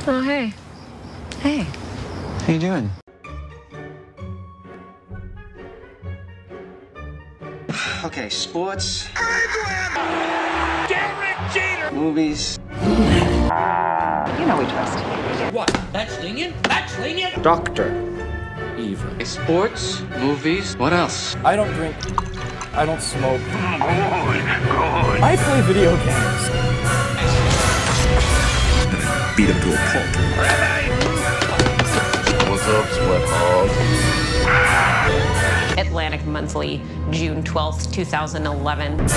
Oh, hey. Hey. How you doing? Okay, sports. Derek Jeter! Movies. You know we trust. What? That's lenient? That's lenient? Doctor Evil. Sports, movies. What else? I don't drink. I don't smoke. I play video games. Beat him to a pulp. What's up, sweat hog? Atlantic Monthly, June 12th, 2011.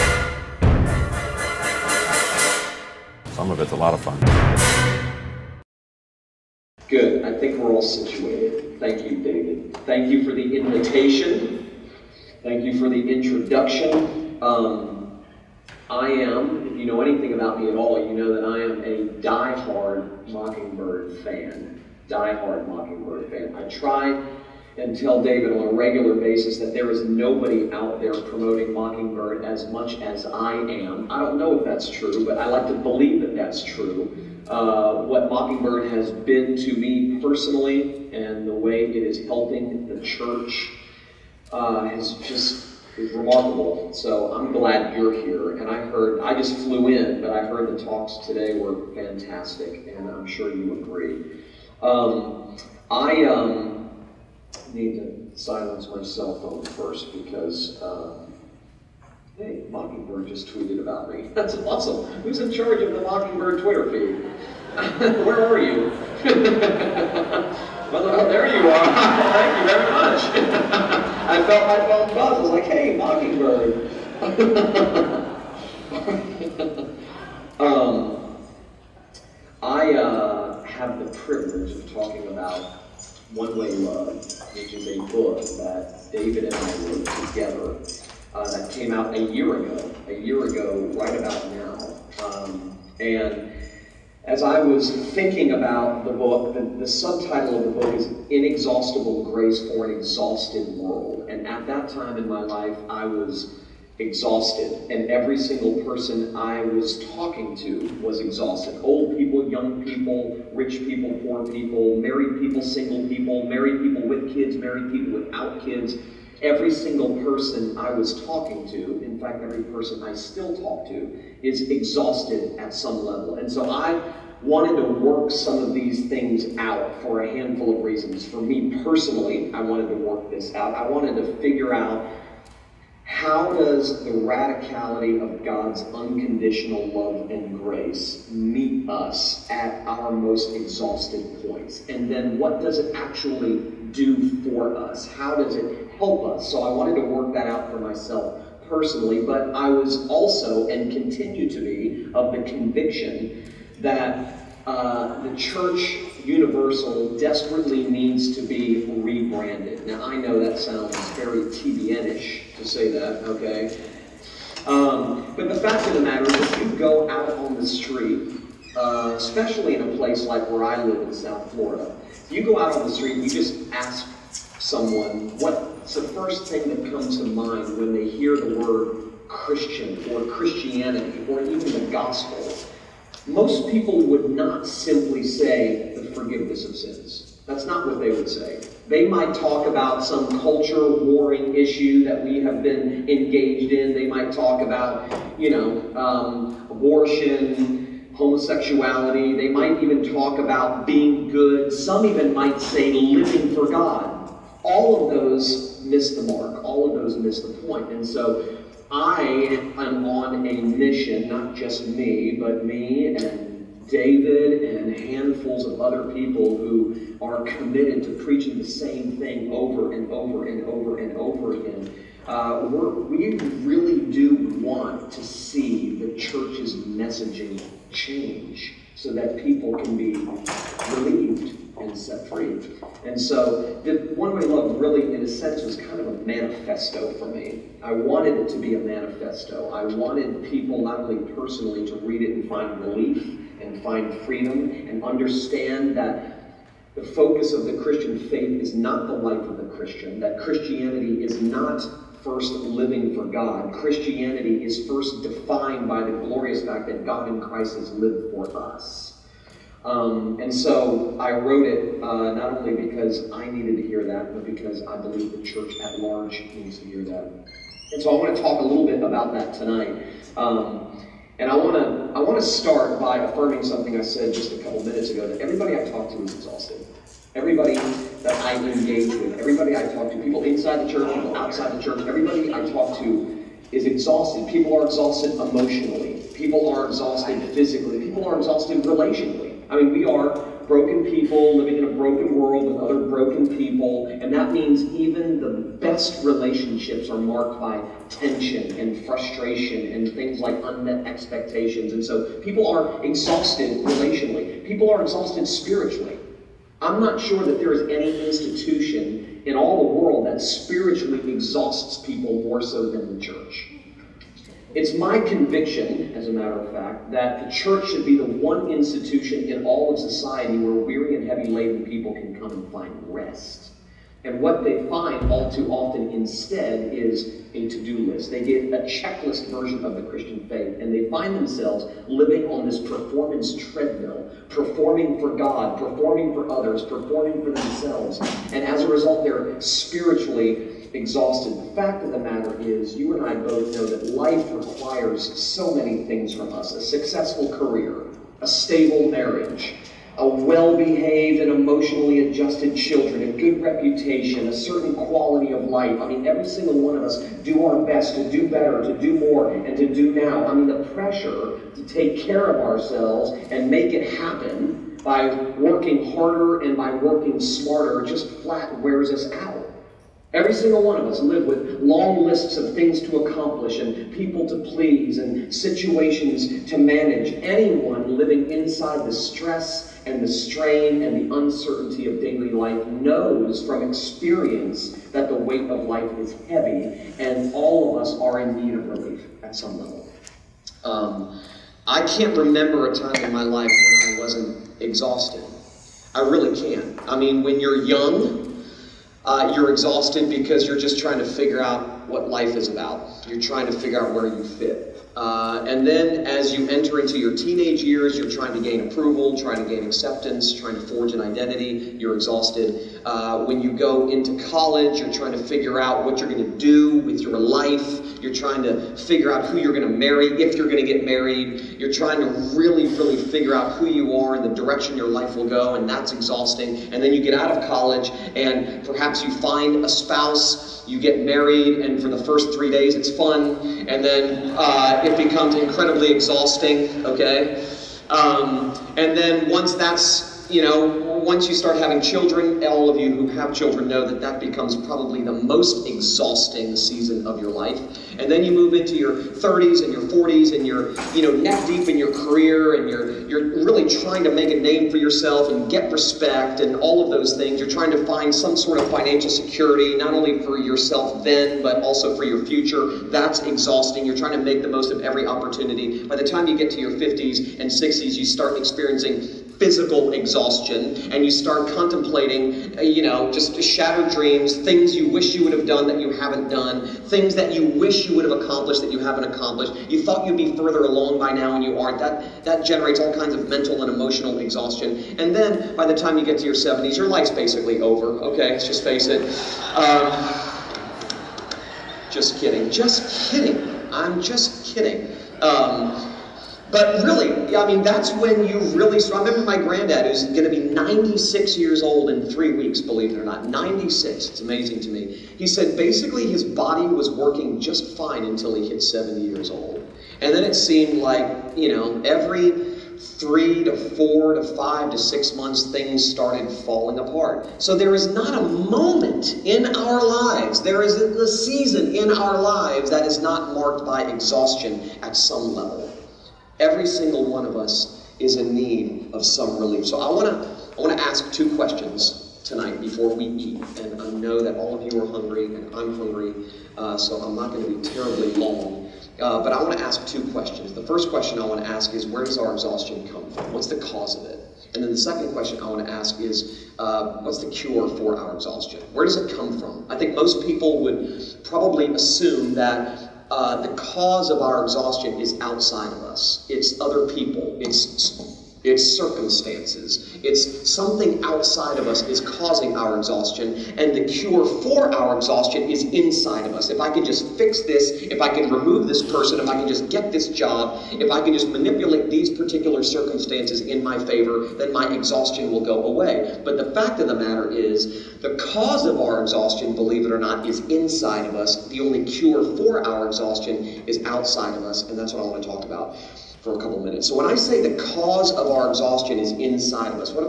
Some of it's a lot of fun. Good. I think we're all situated. Thank you, David. Thank you for the invitation. Thank you for the introduction. I am, if you know anything about me at all, you know that I am a die-hard Mockingbird fan. Die-hard Mockingbird fan. I try and tell David on a regular basis that there is nobody out there promoting Mockingbird as much as I am. I don't know if that's true, but I like to believe that that's true. What Mockingbird has been to me personally and the way it is helping the church is remarkable. So I'm glad you're here. And I just flew in, but I heard the talks today were fantastic, and I'm sure you agree. I need to silence my cell phone first because, hey, Mockingbird just tweeted about me. That's awesome. Who's in charge of the Mockingbird Twitter feed? Where are you? Well, there you are. Thank you very much. I felt my phone buzz. I was like, hey, Mockingbird. I have the privilege of talking about One Way Love, which is a book that David and I wrote together that came out a year ago, right about now. And as I was thinking about the book, the subtitle of the book is Inexhaustible Grace for an Exhausted World. And at that time in my life, I was exhausted. And every single person I was talking to was exhausted. Old people, young people, rich people, poor people, married people, single people, married people with kids, married people without kids. Every single person I was talking to, in fact, every person I still talk to, is exhausted at some level. And so I wanted to work some of these things out for a handful of reasons. For me personally, I wanted to work this out. I wanted to figure out, how does the radicality of God's unconditional love and grace meet us at our most exhausted points? And then what does it actually do for us? How does it help us? So I wanted to work that out for myself personally, but I was also, and continue to be, of the conviction that the church universal desperately needs to be rebranded. Now I know that sounds very TBN-ish to say that, okay? But the fact of the matter is, if you go out on the street, especially in a place like where I live in South Florida, if you go out on the street, you just ask someone, what's the first thing that comes to mind when they hear the word Christian or Christianity or even the gospel? Most people would not simply say the forgiveness of sins. That's not what they would say. They might talk about some culture warring issue that we have been engaged in. They might talk about, abortion, homosexuality. They might even talk about being good. Some even might say living for God. All of those miss the mark. All of those miss the point. And so I am on a mission, not just me, but me and David and handfuls of other people who are committed to preaching the same thing over and over and over and over again. We really do want to see the church's messaging change so that people can be relieved and set free. And so the One Way Love really, in a sense, was kind of a manifesto for me. I wanted it to be a manifesto. I wanted people not only personally to read it and find relief and find freedom and understand that the focus of the Christian faith is not the life of the Christian, that Christianity is not first living for God. Christianity is first defined by the glorious fact that God in Christ has lived for us. And so I wrote it not only because I needed to hear that, but because I believe the church at large needs to hear that. And so I want to talk a little bit about that tonight. And I want to start by affirming something I said just a couple minutes ago, that everybody I talk to is exhausted. Everybody that I engage with, everybody I talk to, people inside the church, people outside the church, everybody I talk to is exhausted. People are exhausted emotionally. People are exhausted physically. People are exhausted relationally. I mean, we are broken people living in a broken world with other broken people, and that means even the best relationships are marked by tension and frustration and things like unmet expectations. And so people are exhausted relationally. People are exhausted spiritually. I'm not sure that there is any institution in all the world that spiritually exhausts people more so than the church. It's my conviction, as a matter of fact, that the church should be the one institution in all of society where weary and heavy-laden people can come and find rest. And what they find all too often instead is a to-do list. They get a checklist version of the Christian faith, and they find themselves living on this performance treadmill, performing for God, performing for others, performing for themselves. And as a result, they're spiritually exhausted. The fact of the matter is, you and I both know that life requires so many things from us. A successful career, a stable marriage, a well-behaved and emotionally adjusted children, a good reputation, a certain quality of life. I mean, every single one of us do our best to do better, to do more, and to do now. I mean, the pressure to take care of ourselves and make it happen by working harder and by working smarter just flat wears us out. Every single one of us live with long lists of things to accomplish and people to please and situations to manage. Anyone living inside the stress and the strain and the uncertainty of daily life knows from experience that the weight of life is heavy, and all of us are in need of relief at some level. I can't remember a time in my life when I wasn't exhausted. I really can't. I mean, when you're young, you're exhausted because you're just trying to figure out what life is about. You're trying to figure out where you fit. And then as you enter into your teenage years, you're trying to gain approval, trying to gain acceptance, trying to forge an identity. You're exhausted. When you go into college, you're trying to figure out what you're going to do with your life. You're trying to figure out who you're going to marry, if you're going to get married. You're trying to really, really figure out who you are and the direction your life will go, and that's exhausting. And then you get out of college, and perhaps you find a spouse, you get married, and for the first 3 days it's fun, and then it becomes incredibly exhausting, okay? And then once that's, once you start having children, all of you who have children know that that becomes probably the most exhausting season of your life. And then you move into your 30s and your 40s, and you're, neck deep in your career, and you're really trying to make a name for yourself and get respect and all of those things. You're trying to find some sort of financial security, not only for yourself then, but also for your future. That's exhausting. You're trying to make the most of every opportunity. By the time you get to your 50s and 60s, you start experiencing physical exhaustion, and you start contemplating, just shattered dreams, things you wish you would have done that you haven't done, things that you wish you would have accomplished that you haven't accomplished. You thought you'd be further along by now and you aren't. That generates all kinds of mental and emotional exhaustion. And then by the time you get to your 70s, your life's basically over, okay? Let's just face it. Just kidding. Just kidding. I'm just kidding. But really, I mean, that's when you really start. I remember my granddad, who's going to be 96 years old in 3 weeks, believe it or not. 96. It's amazing to me. He said basically his body was working just fine until he hit 70 years old. And then it seemed like, every 3 to 4 to 5 to 6 months, things started falling apart. So there is not a moment in our lives, there isn't a season in our lives that is not marked by exhaustion at some level. Every single one of us is in need of some relief. So I want to ask 2 questions tonight before we eat. And I know that all of you are hungry, and I'm hungry, so I'm not going to be terribly long. But I want to ask 2 questions. The first question I want to ask is, where does our exhaustion come from? What's the cause of it? And then the second question I want to ask is, what's the cure for our exhaustion? Where does it come from? I think most people would probably assume that the cause of our exhaustion is outside of us. It's other people. It's It's circumstances. It's something outside of us is causing our exhaustion, and the cure for our exhaustion is inside of us. If I can just fix this, if I can remove this person, if I can just get this job, if I can just manipulate these particular circumstances in my favor, then my exhaustion will go away. But the fact of the matter is, the cause of our exhaustion, believe it or not, is inside of us. The only cure for our exhaustion is outside of us, and that's what I want to talk about for a couple minutes. So when I say the cause of our exhaustion is inside of us, what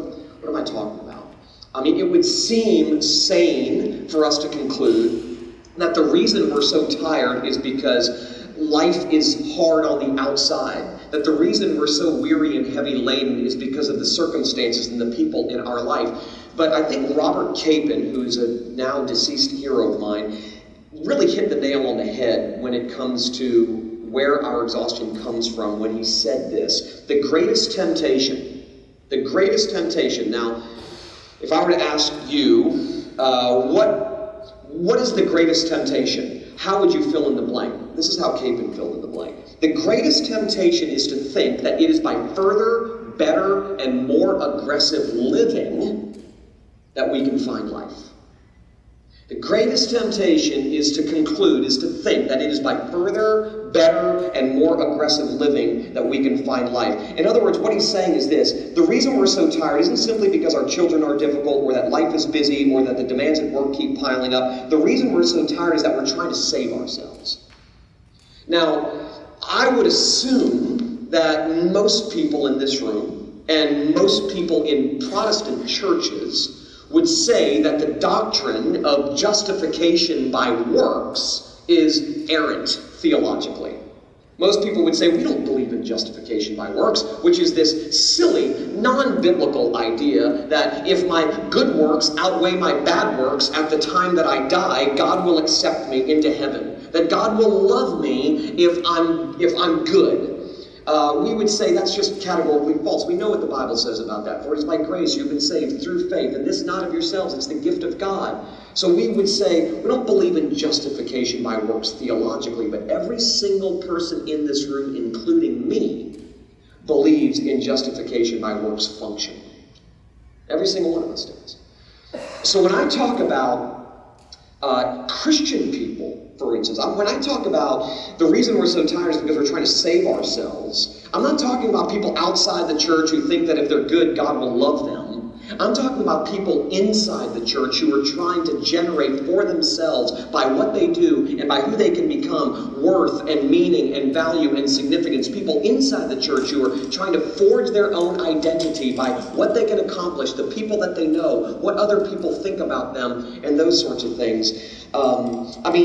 am I talking about? I mean, it would seem sane for us to conclude that the reason we're so tired is because life is hard on the outside. That the reason we're so weary and heavy laden is because of the circumstances and the people in our life. But I think Robert Capon, who's a now deceased hero of mine, really hit the nail on the head when it comes to where our exhaustion comes from when he said this. The greatest temptation. Now, if I were to ask you, what is the greatest temptation? How would you fill in the blank? This is how Capon filled in the blank. The greatest temptation is to think that it is by further, better, and more aggressive living that we can find life. The greatest temptation is to conclude, is to think that it is by further, better, and more aggressive living that we can find life. In other words, what he's saying is this: the reason we're so tired isn't simply because our children are difficult, or that life is busy, or that the demands at work keep piling up. The reason we're so tired is that we're trying to save ourselves. Now, I would assume that most people in this room, and most people in Protestant churches, would say that the doctrine of justification by works is errant theologically. Most people would say we don't believe in justification by works, which is this silly, non-biblical idea that if my good works outweigh my bad works at the time that I die, God will accept me into heaven. That God will love me if I'm good. We would say that's just categorically false. We know what the Bible says about that. For it is by grace you've been saved through faith, and this not of yourselves, it's the gift of God. So we would say we don't believe in justification by works theologically, but every single person in this room, including me, believes in justification by works functionally. Every single one of us does. So when I talk about Christian people, for instance, when I talk about the reason we're so tired is because we're trying to save ourselves, I'm not talking about people outside the church who think that if they're good, God will love them. I'm talking about people inside the church who are trying to generate for themselves, by what they do and by who they can become, worth and meaning and value and significance. People inside the church who are trying to forge their own identity by what they can accomplish, the people that they know, what other people think about them, and those sorts of things.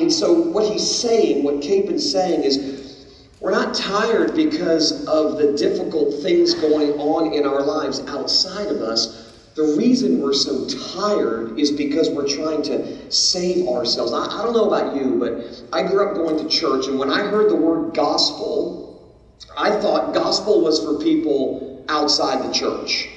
So what he's saying, what Capon's saying is, we're not tired because of the difficult things going on in our lives outside of us. The reason we're so tired is because we're trying to save ourselves. I don't know about you, but I grew up going to church, and when I heard the word gospel, I thought gospel was for people outside the church.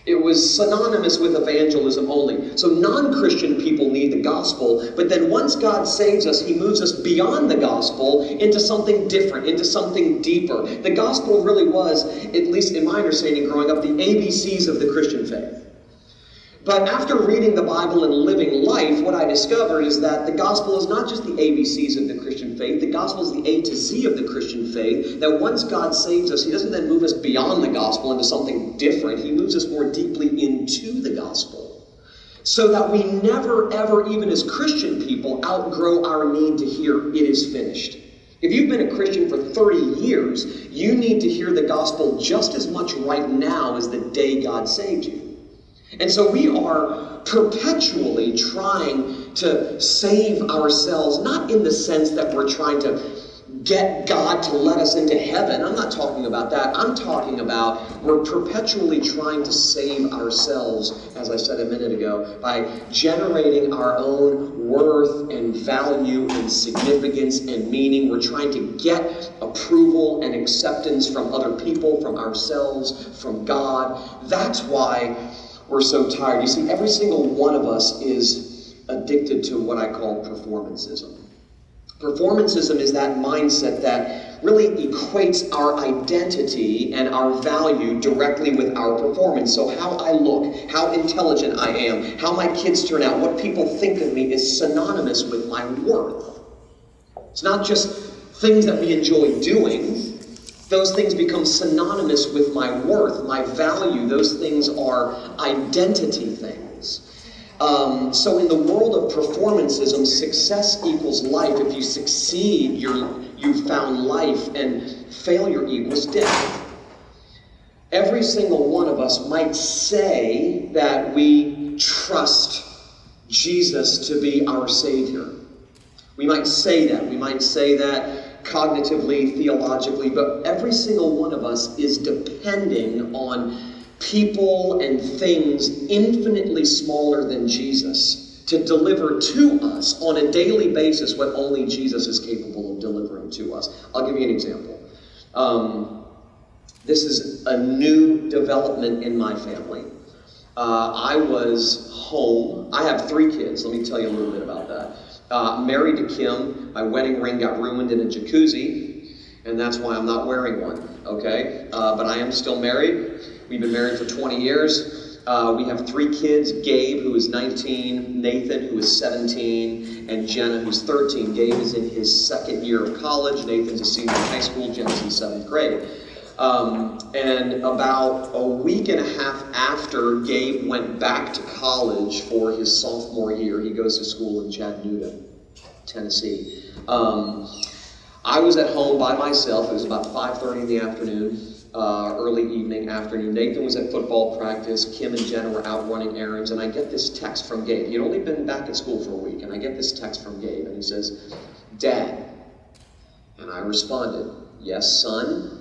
It was synonymous with evangelism only. So non-Christian people need the gospel, but then once God saves us, he moves us beyond the gospel into something different, into something deeper. The gospel really was, at least in my understanding growing up, the ABCs of the Christian faith. But after reading the Bible and living life, what I discovered is that the gospel is not just the ABCs of the Christian faith. The gospel is the A to Z of the Christian faith. That once God saves us, he doesn't then move us beyond the gospel into something different. He moves us more deeply into the gospel. So that we never, ever, even as Christian people, outgrow our need to hear, it is finished. If you've been a Christian for 30 years, you need to hear the gospel just as much right now as the day God saved you. And so we are perpetually trying to save ourselves, not in the sense that we're trying to get God to let us into heaven. I'm not talking about that. I'm talking about we're perpetually trying to save ourselves, as I said a minute ago, by generating our own worth and value and significance and meaning. We're trying to get approval and acceptance from other people, from ourselves, from God. That's why we're so tired. You see, every single one of us is addicted to what I call performancism. Performancism is that mindset that really equates our identity and our value directly with our performance. So how I look, how intelligent I am, how my kids turn out, what people think of me is synonymous with my worth. It's not just things that we enjoy doing. Those things become synonymous with my worth, my value. Those things are identity things. So in the world of performancism, success equals life. If you succeed, you've found life, and failure equals death. Every single one of us might say that we trust Jesus to be our Savior. We might say that. We might say that cognitively, theologically, but every single one of us is depending on people and things infinitely smaller than Jesus to deliver to us on a daily basis what only Jesus is capable of delivering to us. I'll give you an example. This is a new development in my family. I was home. I have 3 kids. Let me tell you a little bit about that. Married to Kim. My wedding ring got ruined in a jacuzzi, and that's why I'm not wearing one, okay? But I am still married. We've been married for 20 years. We have 3 kids, Gabe, who is 19, Nathan, who is 17, and Jenna, who's 13. Gabe is in his 2nd year of college. Nathan's a senior in high school. Jenna's in 7th grade. And about a week and a half after Gabe went back to college for his sophomore year, he goes to school in Chattanooga, Tennessee. I was at home by myself. It was about 5:30 in the afternoon. Early evening, afternoon. Nathan was at football practice. Kim and Jenna were out running errands, and I get this text from Gabe. He'd only been back at school for a week, and I get this text from Gabe, and he says, "Dad." And I responded, "Yes, son."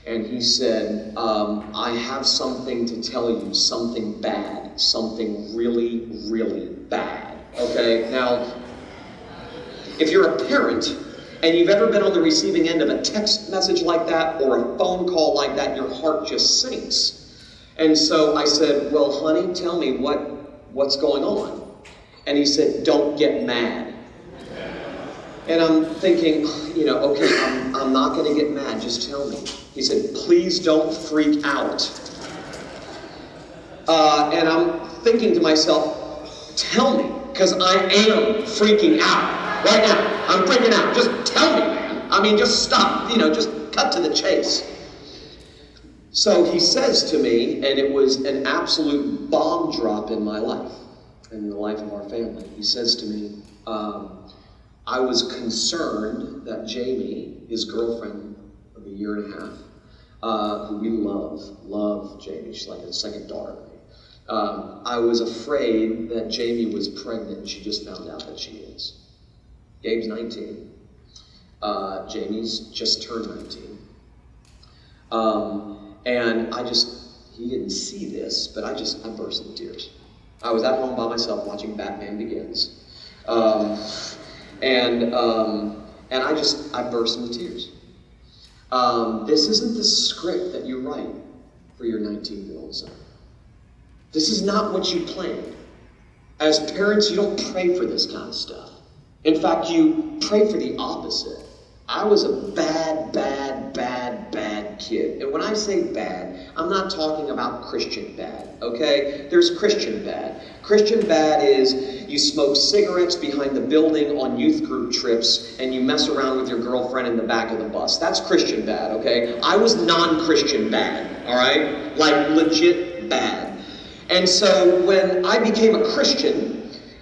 And he said, "I have something to tell you, something bad, something really, really bad." Okay, now, if you're a parent, and you've ever been on the receiving end of a text message like that or a phone call like that, your heart just sinks. And so I said, "Well, honey, tell me what's going on." And he said, "Don't get mad." And I'm thinking, okay, I'm not going to get mad, just tell me. He said, "Please don't freak out." And I'm thinking to myself, tell me, because I am freaking out. Right now, I'm freaking out. Just tell me, man. I mean, just stop. Just cut to the chase. So he says to me, and it was an absolute bomb drop in my life, and in the life of our family. He says to me, I was concerned that Jamie, his girlfriend of a year and a half, who we love Jamie. She's like a second daughter. I was afraid that Jamie was pregnant, and she just found out that she is. Gabe's 19. Jamie's just turned 19. And he didn't see this, but I burst into tears. I was at home by myself watching Batman Begins. And I burst into tears. This isn't the script that you write for your 19-year-old son. This is not what you planned. As parents, you don't pray for this kind of stuff. In fact, you pray for the opposite. I was a bad kid. And when I say bad, I'm not talking about Christian bad, okay? There's Christian bad. Christian bad is you smoke cigarettes behind the building on youth group trips and you mess around with your girlfriend in the back of the bus. That's Christian bad, okay? I was non-Christian bad, all right? Like legit bad. And so when I became a Christian,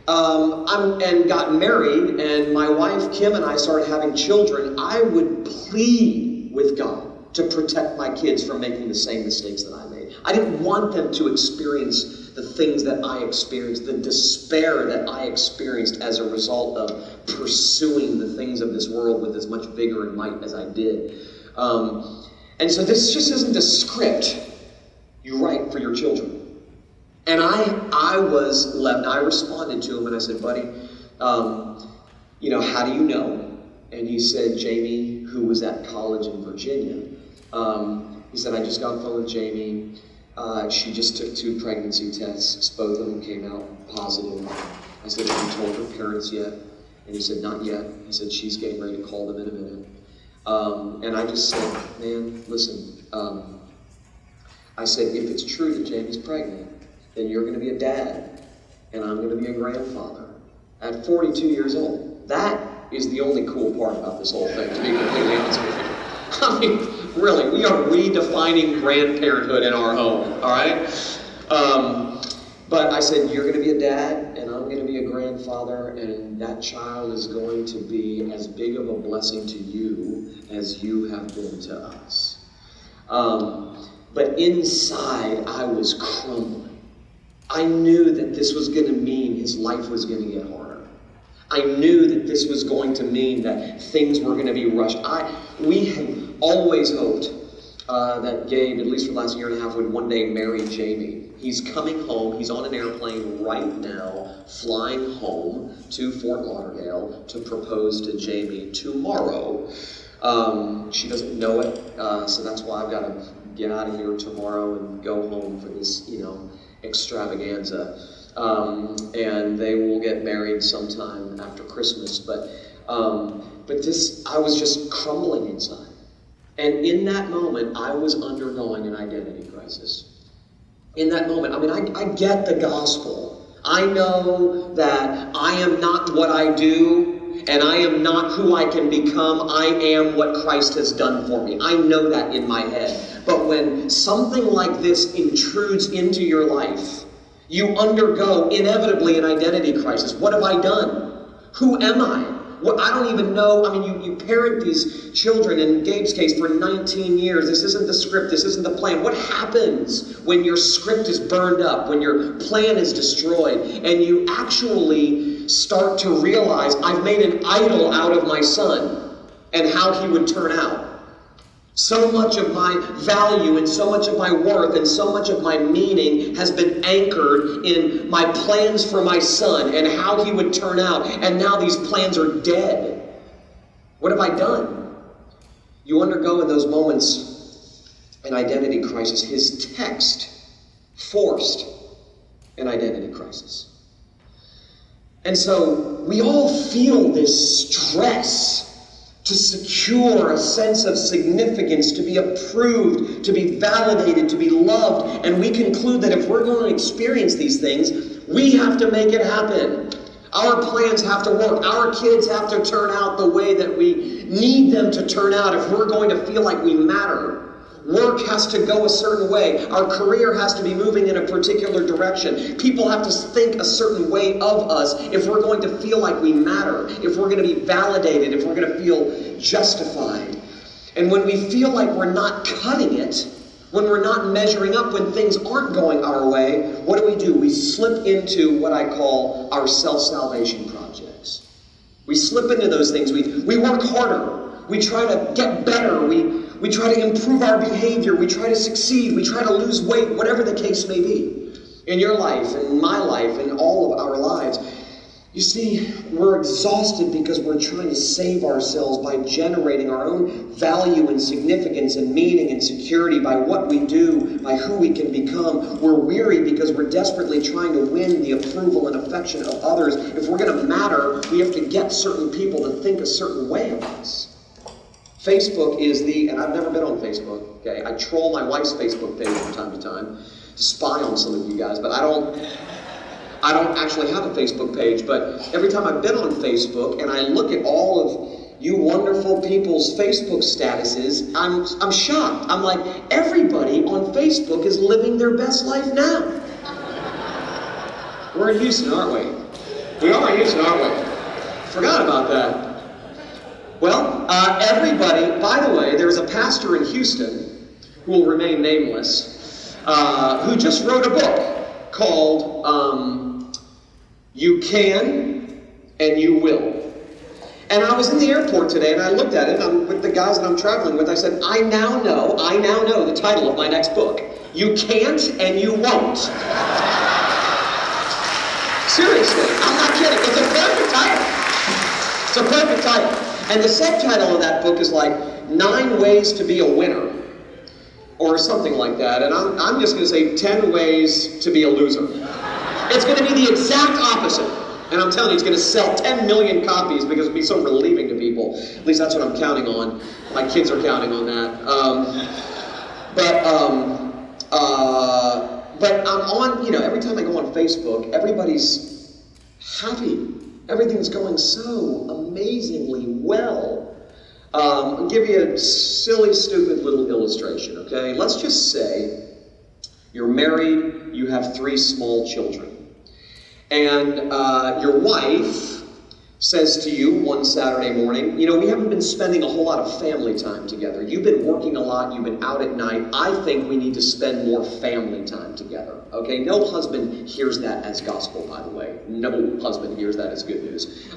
and got married, and my wife Kim and I started having children, I would plead with God to protect my kids from making the same mistakes that I made. I didn't want them to experience the things that I experienced, the despair that I experienced as a result of pursuing the things of this world with as much vigor and might as I did. And so this just isn't a script you write for your children. And I was left, I responded to him and I said, "Buddy, how do you know?" And he said, "Jamie, who was at college in Virginia." He said, "I just got on the phone with Jamie. She just took 2 pregnancy tests. Both of them came out positive." I said, "Have you told her parents yet?" And he said, "Not yet." He said, "She's getting ready to call them in a minute." And I just said, man, listen, I said, if it's true that Jamie's pregnant, then you're going to be a dad, and I'm going to be a grandfather at 42 years old. That is the only cool part about this whole thing, to be completely honest with you. I mean, really, we are redefining grandparenthood in our home, all right? But I said, you're going to be a dad, and I'm going to be a grandfather, and that child is going to be as big of a blessing to you as you have been to us. But inside, I was crumbling. I knew that this was going to mean his life was going to get harder. I knew that this was going to mean that things were going to be rushed. We had always hoped that Gabe, at least for the last year and a half, would one day marry Jamie. He's coming home. He's on an airplane right now, flying home to Fort Lauderdale to propose to Jamie tomorrow. She doesn't know it, so that's why I've got to get out of here tomorrow and go home for this, extravaganza. And they will get married sometime after Christmas. But this, I was just crumbling inside. And in that moment, I was undergoing an identity crisis. In that moment, I mean, I get the gospel. I know that I am not what I do, and I am not who I can become. I am what Christ has done for me. I know that in my head. But when something like this intrudes into your life, you undergo inevitably an identity crisis. What have I done? Who am I? Well, I don't even know. I mean, you parent these children, in Gabe's case, for 19 years. This isn't the script. This isn't the plan. What happens when your script is burned up, when your plan is destroyed, and you actually start to realize, I've made an idol out of my son and how he would turn out? So much of my value and so much of my worth and so much of my meaning has been anchored in my plans for my son and how he would turn out, and now these plans are dead. What have I done? You undergo in those moments an identity crisis. His text forced an identity crisis. And so we all feel this stress to secure a sense of significance, to be approved, to be validated, to be loved. And we conclude that if we're going to experience these things, we have to make it happen. Our plans have to work. Our kids have to turn out the way that we need them to turn out if we're going to feel like we matter. Work has to go a certain way. Our career has to be moving in a particular direction. People have to think a certain way of us if we're going to feel like we matter, if we're going to be validated, if we're going to feel justified. And when we feel like we're not cutting it, when we're not measuring up, when things aren't going our way, what do? We slip into what I call our self-salvation projects. We slip into those things. We work harder. We try to get better. We try to improve our behavior. We try to succeed. We try to lose weight, whatever the case may be. In your life, in my life, in all of our lives. You see, we're exhausted because we're trying to save ourselves by generating our own value and significance and meaning and security by what we do, by who we can become. We're weary because we're desperately trying to win the approval and affection of others. If we're going to matter, we have to get certain people to think a certain way of us. Facebook is and I've never been on Facebook, okay? I troll my wife's Facebook page from time to time to spy on some of you guys, but I don't actually have a Facebook page. But every time I've been on Facebook and I look at all of you wonderful people's Facebook statuses, I'm shocked. I'm like, everybody on Facebook is living their best life now. We're in Houston, aren't we? We are in Houston, aren't we? Forgot about that. Well, everybody, by the way, there's a pastor in Houston who will remain nameless, who just wrote a book called You Can and You Will. And I was in the airport today and I looked at it, and I'm with the guys that I'm traveling with. I said, I now know the title of my next book. You Can't and You Won't. Seriously, I'm not kidding. It's a perfect title. It's a perfect title. And the subtitle of that book is like 9 Ways to Be a Winner, or something like that. And I'm just going to say 10 Ways to Be a Loser. It's going to be the exact opposite. And I'm telling you, it's going to sell 10 million copies because it'll be so relieving to people. At least that's what I'm counting on. My kids are counting on that. But I'm on, every time I go on Facebook, everybody's happy. Everything's going so amazingly well. I'll give you a silly, stupid little illustration, okay? Let's just say you're married, you have 3 small children. And your wife says to you one Saturday morning, we haven't been spending a whole lot of family time together. You've been working a lot, you've been out at night. I think we need to spend more family time together. Okay, no husband hears that as gospel, by the way. No husband hears that as good news.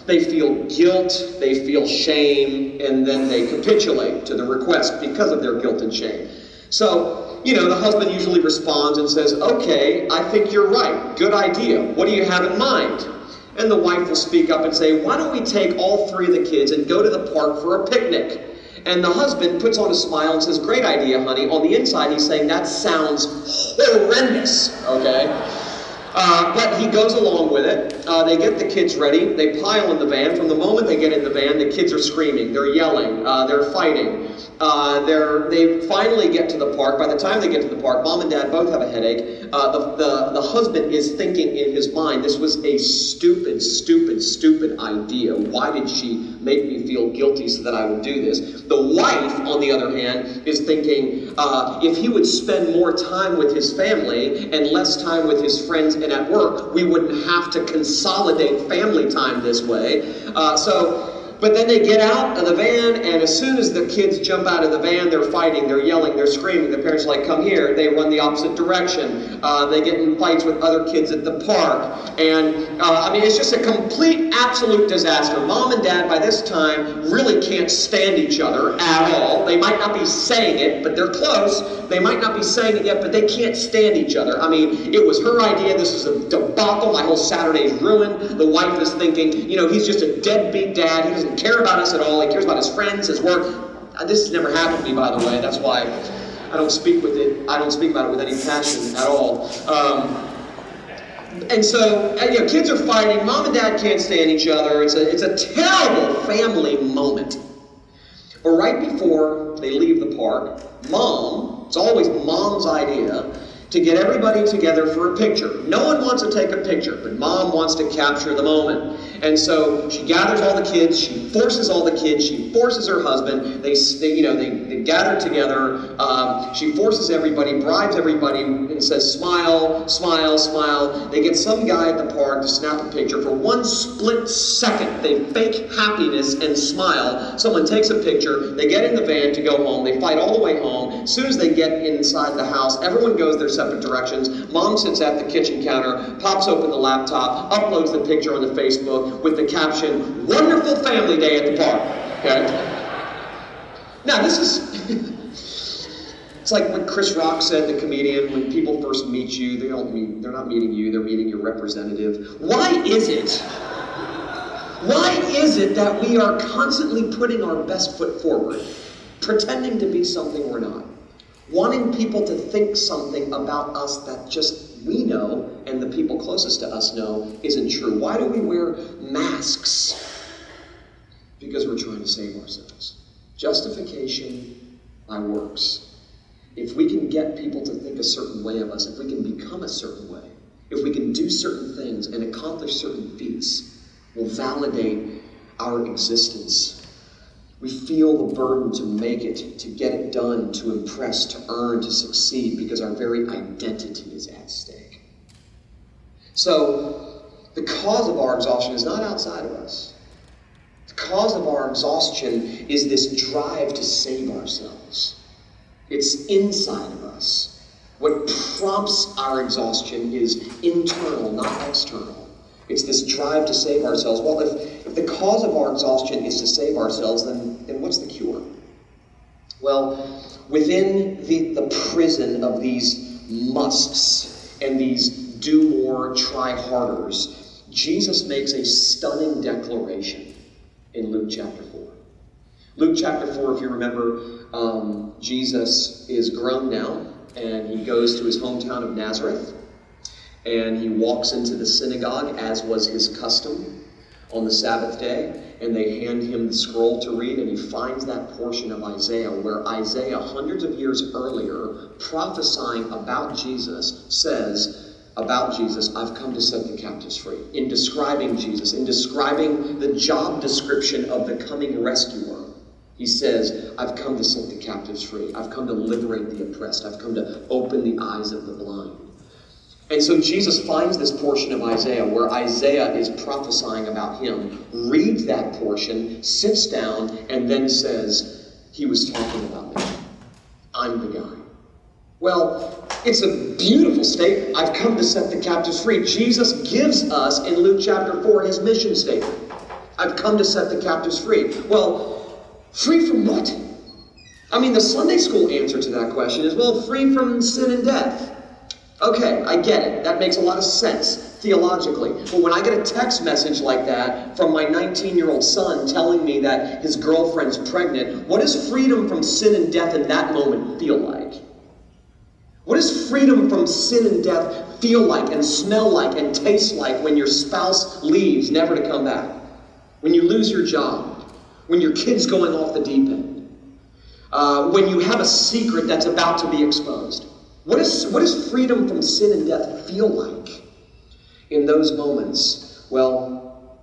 They feel guilt, they feel shame, and then they capitulate to the request because of their guilt and shame. So, the husband usually responds and says, okay, I think you're right. Good idea. What do you have in mind? And the wife will speak up and say, why don't we take all 3 of the kids and go to the park for a picnic? And the husband puts on a smile and says, great idea, honey. On the inside, he's saying, that sounds horrendous, okay? But he goes along with it. They get the kids ready. They pile in the van. From the moment they get in the van, the kids are screaming. They're yelling. They're fighting. They finally get to the park. By the time they get to the park, mom and dad both have a headache. The husband is thinking in his mind, this was a stupid, stupid, stupid idea. Why did she make me feel guilty so that I would do this? The wife, on the other hand, is thinking, if he would spend more time with his family and less time with his friends and at work, we wouldn't have to consolidate family time this way. But then they get out of the van, and as soon as the kids jump out of the van, they're fighting, they're yelling, they're screaming. The parents are like, come here. They run the opposite direction. They get in fights with other kids at the park. And, it's just a complete, absolute disaster. Mom and dad, by this time, really can't stand each other at all. They might not be saying it, but they're close. They might not be saying it yet, but they can't stand each other. It was her idea. This was a debacle. My whole Saturday's ruined. The wife is thinking, he's just a deadbeat dad. He doesn't care about us at all. He cares about his friends, his work. This has never happened to me, by the way. That's why I don't speak about it with any passion at all. And so, kids are fighting. Mom and dad can't stand each other. It's a terrible family moment. But right before they leave the park, it's always mom's idea to get everybody together for a picture. No one wants to take a picture, but mom wants to capture the moment. And so she gathers all the kids, she forces all the kids, she forces her husband, they gather together, she forces everybody, bribes everybody, and says, smile, smile, smile. They get some guy at the park to snap a picture. For one split second, they fake happiness and smile. Someone takes a picture, they get in the van to go home, they fight all the way home. As soon as they get inside the house, everyone goes their separate directions. Mom sits at the kitchen counter, pops open the laptop, uploads the picture on the Facebook with the caption, wonderful family day at the park. Okay? Now this is, it's like what Chris Rock said, the comedian, when people first meet you, they're not meeting you, they're meeting your representative. Why is it that we are constantly putting our best foot forward, pretending to be something we're not? Wanting people to think something about us that just we know and the people closest to us know isn't true. Why do we wear masks? Because we're trying to save ourselves. Justification by works. If we can get people to think a certain way of us, if we can become a certain way, if we can do certain things and accomplish certain feats, we'll validate our existence. We feel the burden to make it, to get it done, to impress, to earn, to succeed, because our very identity is at stake. So, the cause of our exhaustion is not outside of us. The cause of our exhaustion is this drive to save ourselves. It's inside of us. What prompts our exhaustion is internal, not external. It's this drive to save ourselves. Well, if the cause of our exhaustion is to save ourselves, then what's the cure? Well, within the prison of these musts and these do more, try harders, Jesus makes a stunning declaration in Luke chapter 4. Luke chapter 4, if you remember, Jesus is grown now, and he goes to his hometown of Nazareth. And he walks into the synagogue, as was his custom, on the Sabbath day, and they hand him the scroll to read, and he finds that portion of Isaiah where Isaiah, hundreds of years earlier, prophesying about Jesus, says about Jesus, I've come to set the captives free. In describing Jesus, in describing the job description of the coming rescuer, he says, I've come to set the captives free. I've come to liberate the oppressed. I've come to open the eyes of the blind. And so Jesus finds this portion of Isaiah where Isaiah is prophesying about him, reads that portion, sits down, and then says, he was talking about me. I'm the guy. Well, it's a beautiful statement. I've come to set the captives free. Jesus gives us in Luke chapter 4 his mission statement. I've come to set the captives free. Well, free from what? I mean, the Sunday school answer to that question is, well, free from sin and death. Okay, I get it. That makes a lot of sense theologically. But when I get a text message like that from my 19-year-old son telling me that his girlfriend's pregnant, what does freedom from sin and death in that moment feel like? What does freedom from sin and death feel like and smell like and taste like when your spouse leaves, never to come back? When you lose your job? When your kid's going off the deep end? When you have a secret that's about to be exposed? What does freedom from sin and death feel like in those moments? Well,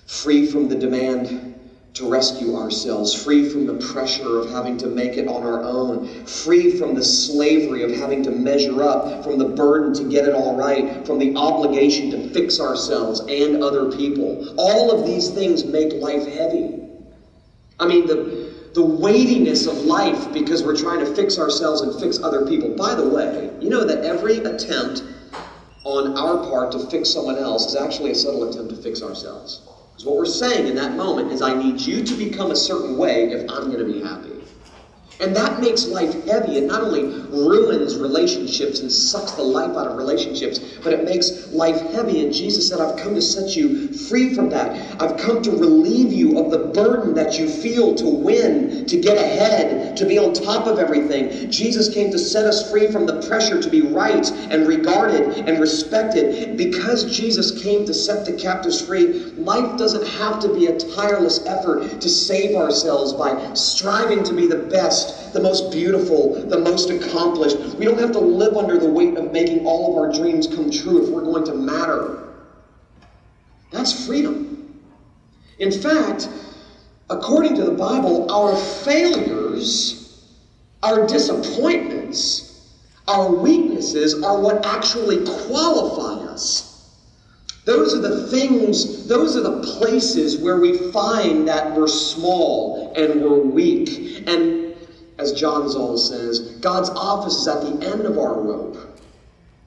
free from the demand to rescue ourselves, free from the pressure of having to make it on our own, free from the slavery of having to measure up, from the burden to get it all right, from the obligation to fix ourselves and other people. All of these things make life heavy. I mean, the weightiness of life because we're trying to fix ourselves and fix other people. By the way, you know that every attempt on our part to fix someone else is actually a subtle attempt to fix ourselves. Because what we're saying in that moment is, I need you to become a certain way if I'm going to be happy. And that makes life heavy. It not only ruins relationships and sucks the life out of relationships, but it makes life heavy. And Jesus said, I've come to set you free from that. I've come to relieve you of the burden that you feel to win, to get ahead, to be on top of everything. Jesus came to set us free from the pressure to be right and regarded and respected. Because Jesus came to set the captives free, life doesn't have to be a tireless effort to save ourselves by striving to be the best, the most beautiful, the most accomplished. We don't have to live under the weight of making all of our dreams come true if we're going to matter. That's freedom. In fact, according to the Bible, our failures, our disappointments, our weaknesses are what actually qualify us. Those are the things, those are the places where we find that we're small and we're weak. And as John Zoll says, God's office is at the end of our rope.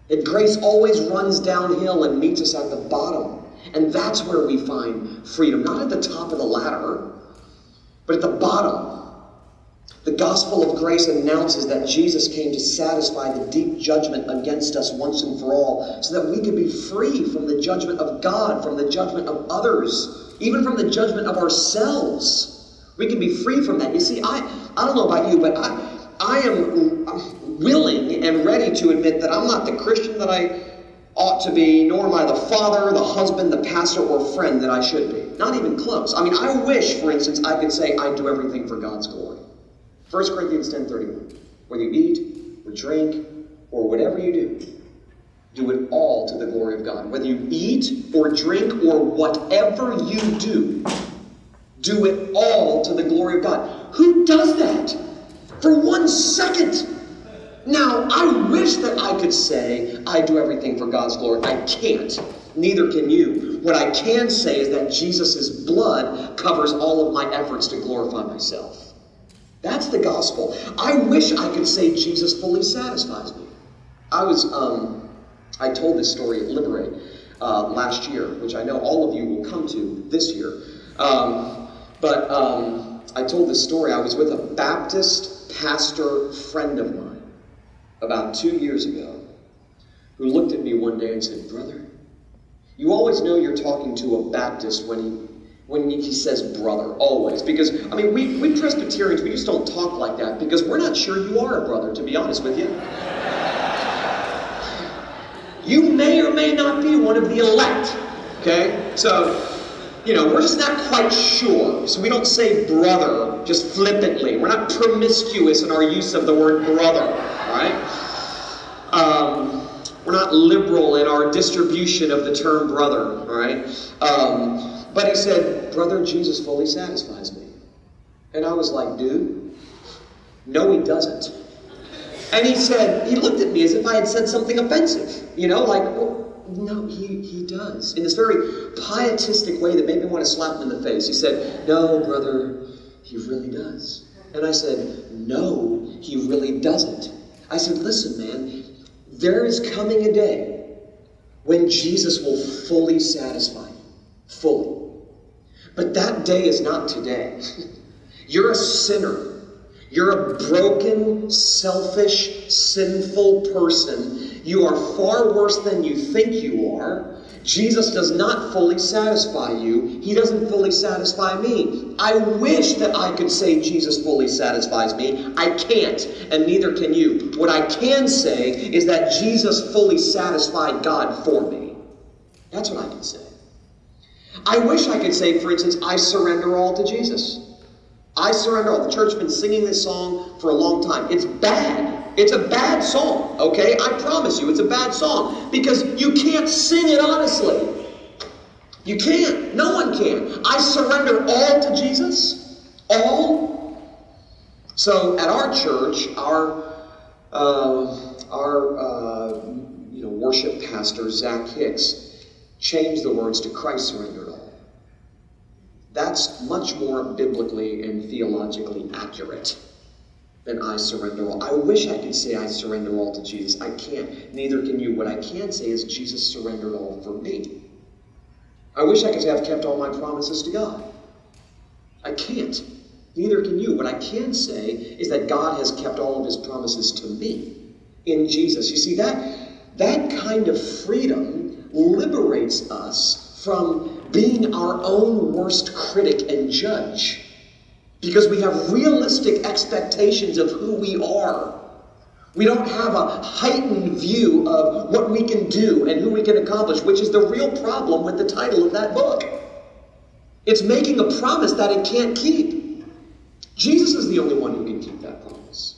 And grace always runs downhill and meets us at the bottom. And that's where we find freedom. Not at the top of the ladder, but at the bottom. The gospel of grace announces that Jesus came to satisfy the deep judgment against us once and for all, so that we could be free from the judgment of God, from the judgment of others, even from the judgment of ourselves. We can be free from that. You see, I don't know about you, but I am willing and ready to admit that I'm not the Christian that I ought to be, nor am I the father, the husband, the pastor, or friend that I should be. Not even close. I mean, I wish, for instance, I could say I do everything for God's glory. 1 Corinthians 10:31. Whether you eat or drink or whatever you do it all to the glory of God. Whether you eat or drink or whatever you do it all to the glory of God. Who does that? For 1 second. Now, I wish that I could say, I do everything for God's glory. I can't. Neither can you. What I can say is that Jesus' blood covers all of my efforts to glorify myself. That's the gospel. I wish I could say Jesus fully satisfies me. I told this story at Liberate last year, which I know all of you will come to this year. But I told this story. I was with a Baptist pastor friend of mine about 2 years ago who looked at me one day and said, "Brother, you always know you're talking to a Baptist when he says brother, always." Because, I mean, we Presbyterians, we just don't talk like that because we're not sure you are a brother, to be honest with you. You may or may may not be one of the elect. Okay? So, we're just not quite sure. So we don't say brother just flippantly. We're not promiscuous in our use of the word brother. All right? We're not liberal in our distribution of the term brother. All right? But he said, brother, Jesus fully satisfies me. And I was like, dude, no, he doesn't. And he looked at me as if I had said something offensive. Well, no, he does. In this very pietistic way that made me want to slap him in the face. He said, no, brother, he really does. And I said, no, he really doesn't. I said, listen, man, there is coming a day when Jesus will fully satisfy you. Fully. But that day is not today. You're a sinner. You're a broken, selfish, sinful person. You are far worse than you think you are. Jesus does not fully satisfy you. He doesn't fully satisfy me. I wish that I could say Jesus fully satisfies me. I can't, and neither can you. What I can say is that Jesus fully satisfied God for me. That's what I can say. I wish I could say, for instance, I surrender all to Jesus. I surrender all. The church has been singing this song for a long time. It's bad. It's a bad song, okay? I promise you, it's a bad song. Because you can't sing it honestly. You can't. No one can. I surrender all to Jesus. All. So at our church, our worship pastor, Zach Hicks, changed the words to Christ surrendered all. That's much more biblically and theologically accurate than I surrender all. I wish I could say I surrender all to Jesus. I can't. Neither can you. What I can say is Jesus surrendered all for me. I wish I could say I've kept all my promises to God. I can't. Neither can you. What I can say is that God has kept all of his promises to me in Jesus. You see, that kind of freedom liberates us from being our own worst critic and judge. Because we have realistic expectations of who we are. We don't have a heightened view of what we can do and who we can accomplish, which is the real problem with the title of that book. It's making a promise that it can't keep. Jesus is the only one who can keep that promise.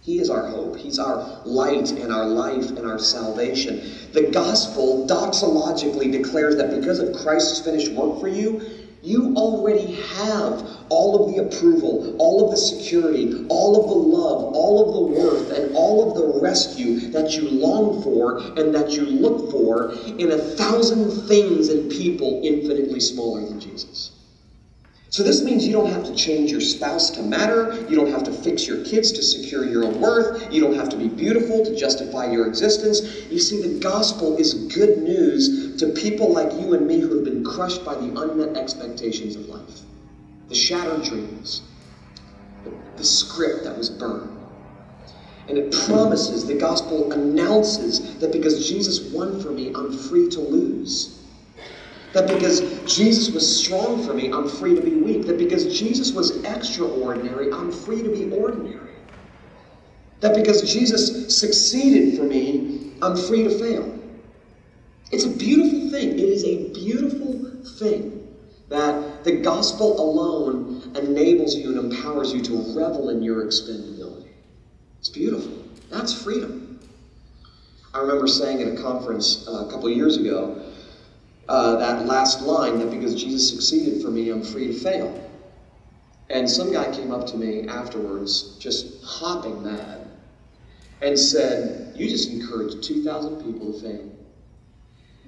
He is our hope. He's our light and our life and our salvation. The gospel doxologically declares that because of Christ's finished work for you, you already have all of the approval, all of the security, all of the love, all of the worth, and all of the rescue that you long for and that you look for in 1,000 things and people infinitely smaller than Jesus. So this means you don't have to change your spouse to matter. You don't have to fix your kids to secure your own worth. You don't have to be beautiful to justify your existence. You see, the gospel is good news to people like you and me who have been crushed by the unmet expectations of life. The shattered dreams. The script that was burned. And it promises, the gospel announces that because Jesus won for me, I'm free to lose. That because Jesus was strong for me, I'm free to be weak. That because Jesus was extraordinary, I'm free to be ordinary. That because Jesus succeeded for me, I'm free to fail. It's a beautiful thing. It is a beautiful thing that the gospel alone enables you and empowers you to revel in your expendability. It's beautiful. That's freedom. I remember saying at a conference a couple of years ago, that last line, that because Jesus succeeded for me, I'm free to fail. And some guy came up to me afterwards, just hopping mad, and said, you just encouraged 2,000 people to fail.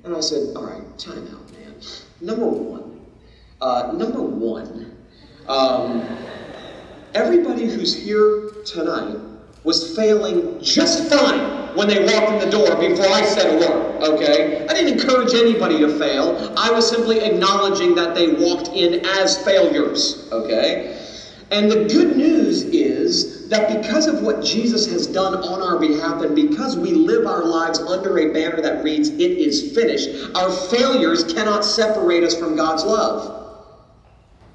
And I said, all right, time out, man. Number one, everybody who's here tonight was failing just fine when they walked in the door before I said a word, okay? I didn't encourage anybody to fail. I was simply acknowledging that they walked in as failures, okay? And the good news is that because of what Jesus has done on our behalf and because we live our lives under a banner that reads, it is finished, our failures cannot separate us from God's love.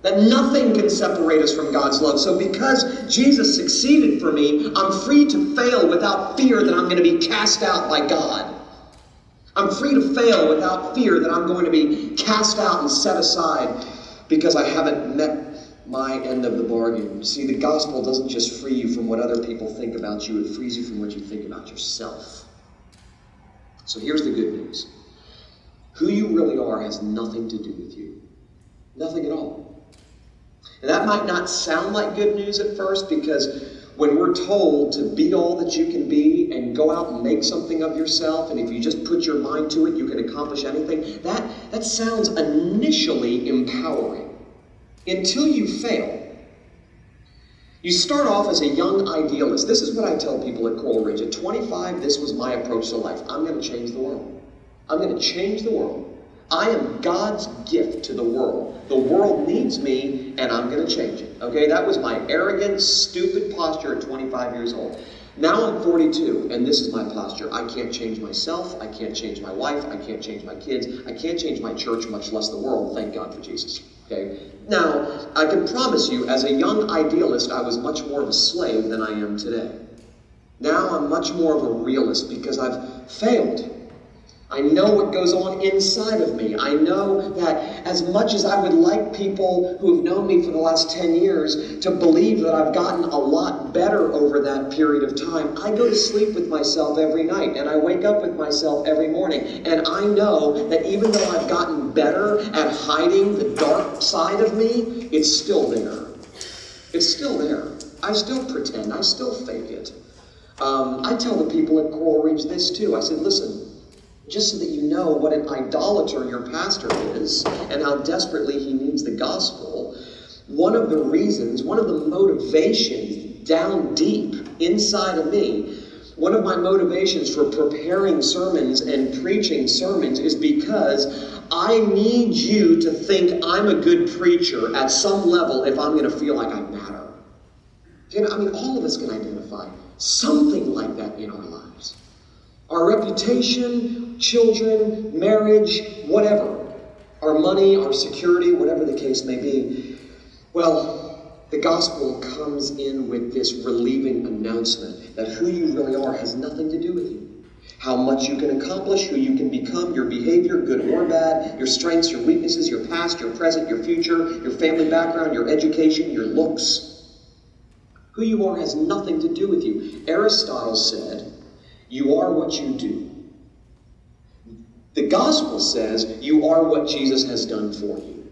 That nothing can separate us from God's love. So because Jesus succeeded for me, I'm free to fail without fear that I'm going to be cast out by God. I'm free to fail without fear that I'm going to be cast out and set aside because I haven't met my end of the bargain. See, the gospel doesn't just free you from what other people think about you, it frees you from what you think about yourself. So here's the good news. Who you really are has nothing to do with you. Nothing at all. And that might not sound like good news at first, because when we're told to be all that you can be and go out and make something of yourself, and if you just put your mind to it, you can accomplish anything, that sounds initially empowering. Until you fail. You start off as a young idealist. This is what I tell people at Coral Ridge. At 25, this was my approach to life. I'm going to change the world. I'm going to change the world. I am God's gift to the world. The world needs me, and I'm going to change it. Okay, that was my arrogant, stupid posture at 25 years old. Now I'm 42, and this is my posture. I can't change myself. I can't change my wife. I can't change my kids. I can't change my church, much less the world. Thank God for Jesus. Okay. Now, I can promise you, as a young idealist, I was much more of a slave than I am today. Now I'm much more of a realist because I've failed. I know what goes on inside of me. I know that as much as I would like people who have known me for the last 10 years to believe that I've gotten a lot better over that period of time, I go to sleep with myself every night and I wake up with myself every morning. And I know that even though I've gotten better at hiding the dark side of me, it's still there. It's still there. I still pretend. I still fake it. I tell the people at Coral Ridge this too. I said, listen, just so that you know what an idolater your pastor is and how desperately he needs the gospel, one of the reasons, one of the motivations down deep inside of me, one of my motivations for preparing sermons and preaching sermons is because I need you to think I'm a good preacher at some level if I'm going to feel like I matter. You know, I mean, all of us can identify something like that in our lives. Our reputation, children, marriage, whatever. Our money, our security, whatever the case may be. Well, the gospel comes in with this relieving announcement that who you really are has nothing to do with you. How much you can accomplish, who you can become, your behavior, good or bad, your strengths, your weaknesses, your past, your present, your future, your family background, your education, your looks. Who you are has nothing to do with you. Aristotle said, you are what you do. The gospel says you are what Jesus has done for you.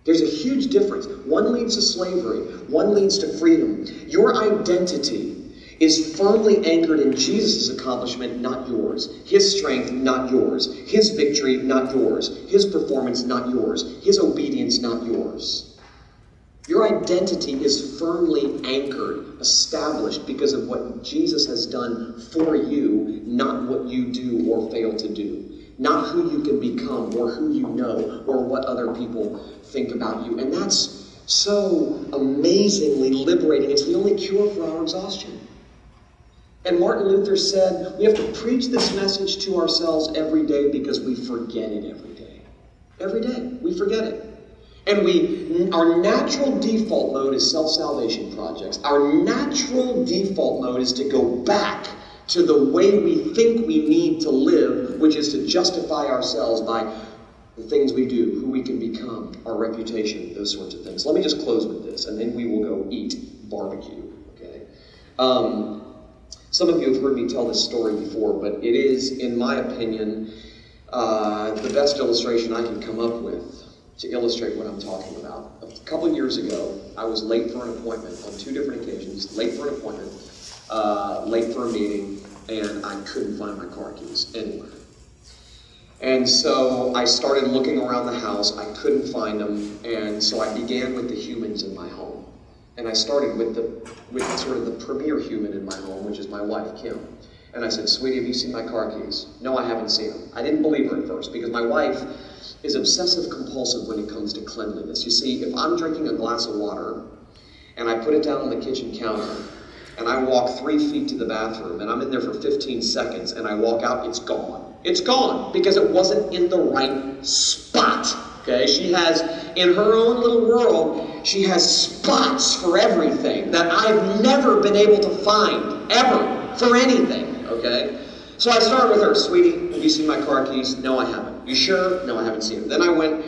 There's a huge difference. One leads to slavery. One leads to freedom. Your identity is firmly anchored in Jesus' accomplishment, not yours. His strength, not yours. His victory, not yours. His performance, not yours. His obedience, not yours. Your identity is firmly anchored, established because of what Jesus has done for you, not what you do or fail to do. Not who you can become or who you know or what other people think about you. And that's so amazingly liberating. It's the only cure for our exhaustion. And Martin Luther said, we have to preach this message to ourselves every day because we forget it every day. Every day, we forget it. And our natural default mode is self-salvation projects. Our natural default mode is to go back to the way we think we need to live, which is to justify ourselves by the things we do, who we can become, our reputation, those sorts of things. Let me just close with this, and then we will go eat barbecue, okay? Some of you have heard me tell this story before, but it is, in my opinion, the best illustration I can come up with to illustrate what I'm talking about. A couple of years ago, I was late for an appointment on 2 different occasions, late for an appointment, late for a meeting, and I couldn't find my car keys anywhere. And so I started looking around the house, I couldn't find them, and so I began with the humans in my home. And I started with sort of the premier human in my home, which is my wife, Kim. And I said, sweetie, have you seen my car keys? No, I haven't seen them. I didn't believe her at first, because my wife is obsessive compulsive when it comes to cleanliness. You see, if I'm drinking a glass of water and I put it down on the kitchen counter and I walk 3 feet to the bathroom and I'm in there for 15 seconds and I walk out, it's gone. It's gone because it wasn't in the right spot. Okay, she has, in her own little world, she has spots for everything that I've never been able to find, ever, for anything, okay? So I started with her, sweetie, have you seen my car keys? No, I haven't. You sure? No, I haven't seen them. Then I went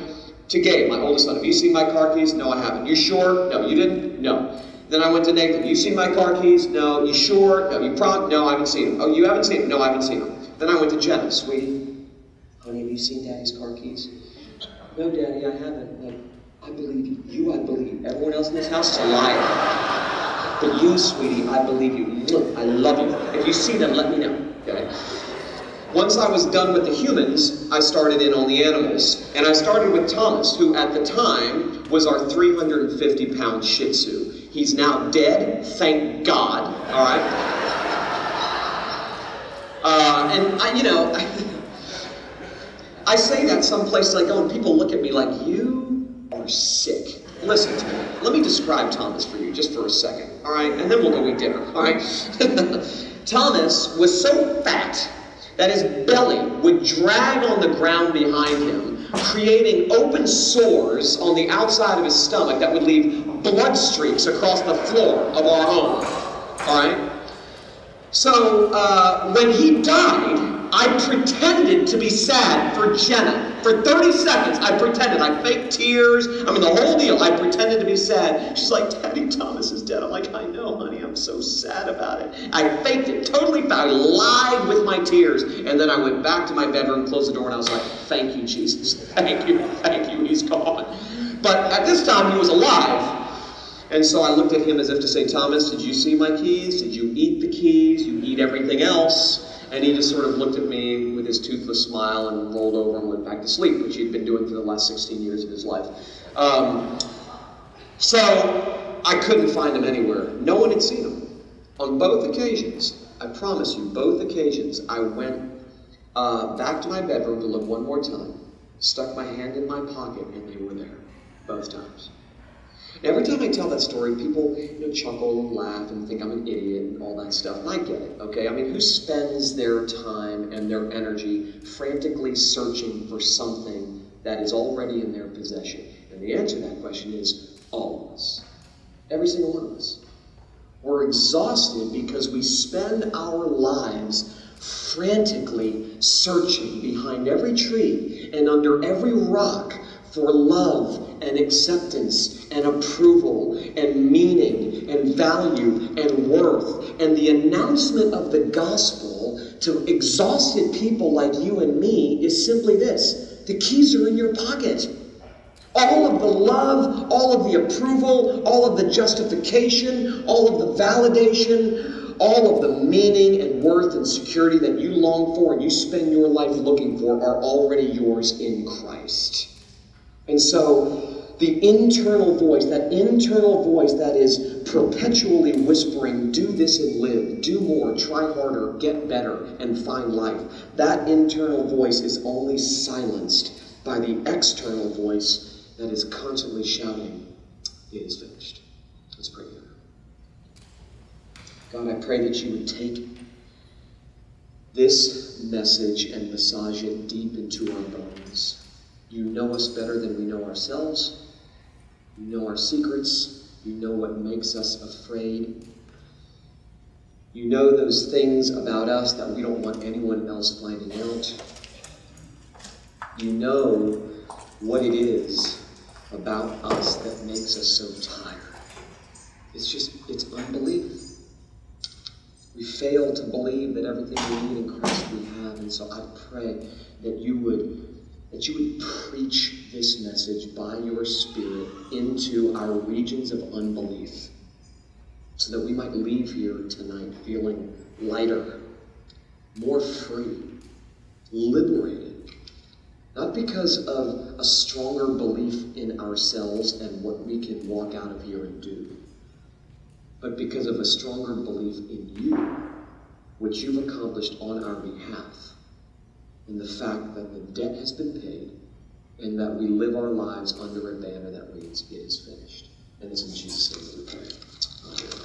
to Gabe, my oldest son. Have you seen my car keys? No, I haven't. You sure? No, you didn't? No. Then I went to Nathan. You seen my car keys? No. You sure? No. No, I haven't seen them. Oh, you haven't seen them? No, I haven't seen them. Then I went to Jenna. Sweetie, honey, have you seen Daddy's car keys? No, Daddy, I haven't. No. I believe you. You, I believe. Everyone else in this house is a liar. But you, sweetie, I believe you. I love you. If you see them, let me know. Okay? Once I was done with the humans, I started in on the animals. And I started with Thomas, who at the time was our 350-pound Shih Tzu. He's now dead, thank God, all right? And I say that some places I go and people look at me like, you are sick. Listen to me. Let me describe Thomas for you just for a second, all right? And then we'll go eat dinner, all right? Thomas was so fat that his belly would drag on the ground behind him, creating open sores on the outside of his stomach that would leave blood streaks across the floor of our home. All right? So when he died, I pretended to be sad for Jenna. For 30 seconds, I pretended. I faked tears. I mean, the whole deal. I pretended to be sad. She's like, Daddy, Thomas is dead. I'm like, I know, honey. I'm so sad about it. I faked it. Totally. I lied with my tears. And then I went back to my bedroom, closed the door, and I was like, thank you, Jesus. Thank you. Thank you. He's gone. But at this time, he was alive. And so I looked at him as if to say, Thomas, did you see my keys? Did you eat the keys? You eat everything else? And he just sort of looked at me with his toothless smile and rolled over and went back to sleep, which he'd been doing for the last 16 years of his life. So I couldn't find him anywhere. No one had seen him. On both occasions, I promise you, both occasions, I went back to my bedroom to look one more time, stuck my hand in my pocket, and they were there, both times. Every time I tell that story, people chuckle and laugh and think I'm an idiot and all that stuff, and I get it, okay? I mean, who spends their time and their energy frantically searching for something that is already in their possession? And the answer to that question is all of us. Every single one of us. We're exhausted because we spend our lives frantically searching behind every tree and under every rock for love and acceptance and approval and meaning and value and worth. And the announcement of the gospel to exhausted people like you and me is simply this: the keys are in your pocket. All of the love, all of the approval, all of the justification, all of the validation, all of the meaning and worth and security that you long for and you spend your life looking for are already yours in Christ. And so the internal voice that is perpetually whispering, do this and live, do more, try harder, get better, and find life, that internal voice is only silenced by the external voice that is constantly shouting, it is finished. Let's pray together. God, I pray that you would take this message and massage it deep into our bones. You know us better than we know ourselves. You know our secrets. You know what makes us afraid. You know those things about us that we don't want anyone else finding out. You know what it is about us that makes us so tired. It's unbelief. We fail to believe that everything we need in Christ we have. And so I pray that you would preach this message by your Spirit into our regions of unbelief, so that we might leave here tonight feeling lighter, more free, liberated, not because of a stronger belief in ourselves and what we can walk out of here and do, but because of a stronger belief in you, which you've accomplished on our behalf, and the fact that the debt has been paid, and that we live our lives under a banner that reads, it is finished. And it's in Jesus' name that we pray. Amen.